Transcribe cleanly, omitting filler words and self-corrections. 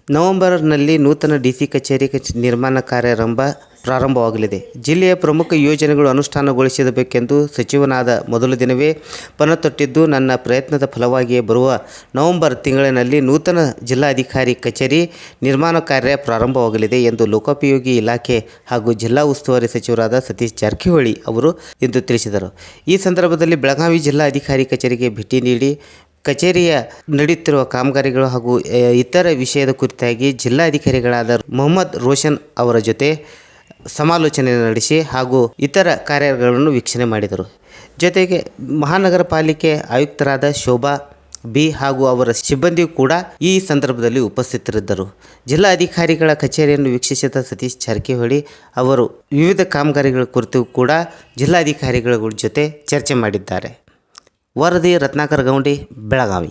ನವೆಂಬರ್ನಲ್ಲಿ ನೂತನ ಡಿಸಿ ಕಚೇರಿ ನಿರ್ಮಾಣ ಪ್ರಾರಂಭವಾಗಲಿದೆ. ಜಿಲ್ಲೆಯ ಪ್ರಮುಖ ಯೋಜನೆಗಳು ಅನುಷ್ಠಾನಗೊಳಿಸಬೇಕೆಂದು ಸಚಿವನಾದ ಮೊದಲ ದಿನವೇ ಪಣತೊಟ್ಟಿದ್ದು, ನನ್ನ ಪ್ರಯತ್ನದ ಫಲವಾಗಿಯೇ ಬರುವ ನವೆಂಬರ್ ತಿಂಗಳಿನಲ್ಲಿ ನೂತನ ಜಿಲ್ಲಾಧಿಕಾರಿ ಕಚೇರಿ ನಿರ್ಮಾಣ ಕಾರ್ಯ ಪ್ರಾರಂಭವಾಗಲಿದೆ ಎಂದು ಲೋಕೋಪಯೋಗಿ ಇಲಾಖೆ ಹಾಗೂ ಜಿಲ್ಲಾ ಉಸ್ತುವಾರಿ ಸಚಿವರಾದ ಸತೀಶ್ ಜಾರಕಿಹೊಳಿ ಅವರು ಇಂದು ತಿಳಿಸಿದರು. ಈ ಸಂದರ್ಭದಲ್ಲಿ ಬೆಳಗಾವಿ ಜಿಲ್ಲಾಧಿಕಾರಿ ಕಚೇರಿಗೆ ಭೇಟಿ ನೀಡಿ ಕಚೇರಿಯ ನಡೆಯುತ್ತಿರುವ ಕಾಮಗಾರಿಗಳು ಹಾಗೂ ಇತರ ವಿಷಯದ ಕುರಿತಾಗಿ ಜಿಲ್ಲಾಧಿಕಾರಿಗಳಾದ ಮೊಹಮ್ಮದ್ ರೋಷನ್ ಅವರ ಜೊತೆ ಸಮಾಲೋಚನೆ ನಡೆಸಿ ಹಾಗೂ ಇತರ ಕಾರ್ಯಗಳನ್ನು ವೀಕ್ಷಣೆ ಮಾಡಿದರು. ಜೊತೆಗೆ ಮಹಾನಗರ ಪಾಲಿಕೆ ಆಯುಕ್ತರಾದ ಶೋಭಾ ಬಿ ಹಾಗೂ ಅವರ ಸಿಬ್ಬಂದಿಯೂ ಕೂಡ ಈ ಸಂದರ್ಭದಲ್ಲಿ ಉಪಸ್ಥಿತರಿದ್ದರು. ಜಿಲ್ಲಾಧಿಕಾರಿಗಳ ಕಚೇರಿಯನ್ನು ವೀಕ್ಷಿಸಿದ ಸತೀಶ್ ಜಾರಕಿಹೊಳಿ ಅವರು ವಿವಿಧ ಕಾಮಗಾರಿಗಳ ಕುರಿತು ಕೂಡ ಜಿಲ್ಲಾಧಿಕಾರಿಗಳ ಜೊತೆ ಚರ್ಚೆ ಮಾಡಿದ್ದಾರೆ. ವರದಿ ರತ್ನಾಕರ ಗೌಂಡಿ, ಬೆಳಗಾವಿ.